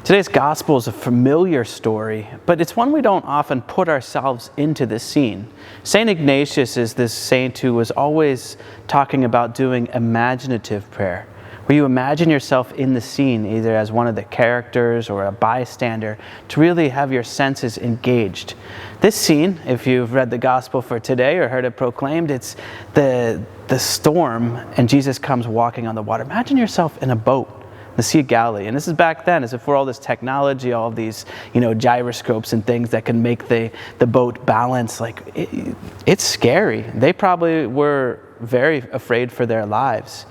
Today's gospel is a familiar story, but it's one we don't often put ourselves into the scene. St. Ignatius is this saint who was always talking about doing imaginative prayer, where you imagine yourself in the scene, either as one of the characters or a bystander, to really have your senses engaged. This scene, if you've read the gospel for today or heard it proclaimed, it's the storm and Jesus comes walking on the water. Imagine yourself in a boat, the Sea of Galilee. And this is back then, as before all this technology, all of these, gyroscopes and things that can make the boat balance. It's scary. They probably were very afraid for their lives.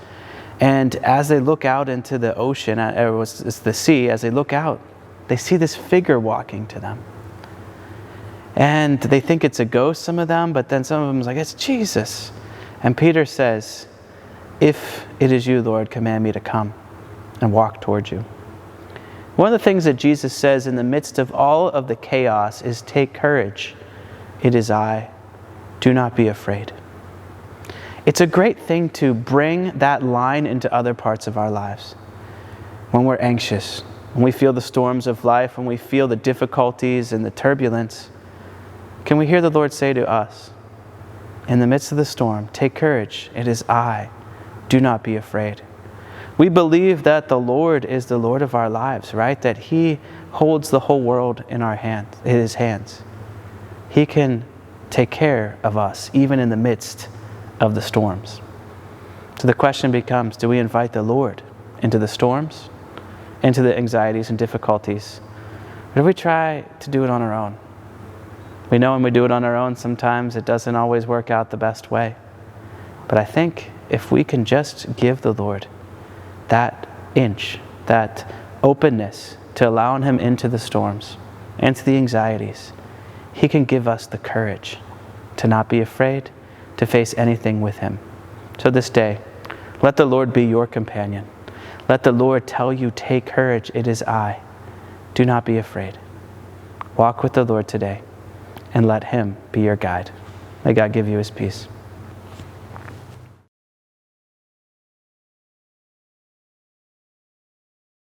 And as they look out into the ocean, it's the sea, as they look out, they see this figure walking to them. And they think it's a ghost, some of them, but then some of them is like, it's Jesus. And Peter says, if it is you, Lord, command me to come and walk towards you. One of the things that Jesus says in the midst of all of the chaos is, take courage. It is I. Do not be afraid. It's a great thing to bring that line into other parts of our lives. When we're anxious, when we feel the storms of life, when we feel the difficulties and the turbulence, can we hear the Lord say to us, in the midst of the storm, take courage. It is I. Do not be afraid. We believe that the Lord is the Lord of our lives, right? That He holds the whole world in His hands. He can take care of us, even in the midst of the storms. So the question becomes, do we invite the Lord into the storms, into the anxieties and difficulties? Or do we try to do it on our own? We know when we do it on our own, sometimes it doesn't always work out the best way. But I think if we can just give the Lord that inch, that openness to allowing Him into the storms, into the anxieties, He can give us the courage to not be afraid, to face anything with Him. So this day, let the Lord be your companion. Let the Lord tell you, take courage, it is I. Do not be afraid. Walk with the Lord today and let Him be your guide. May God give you His peace.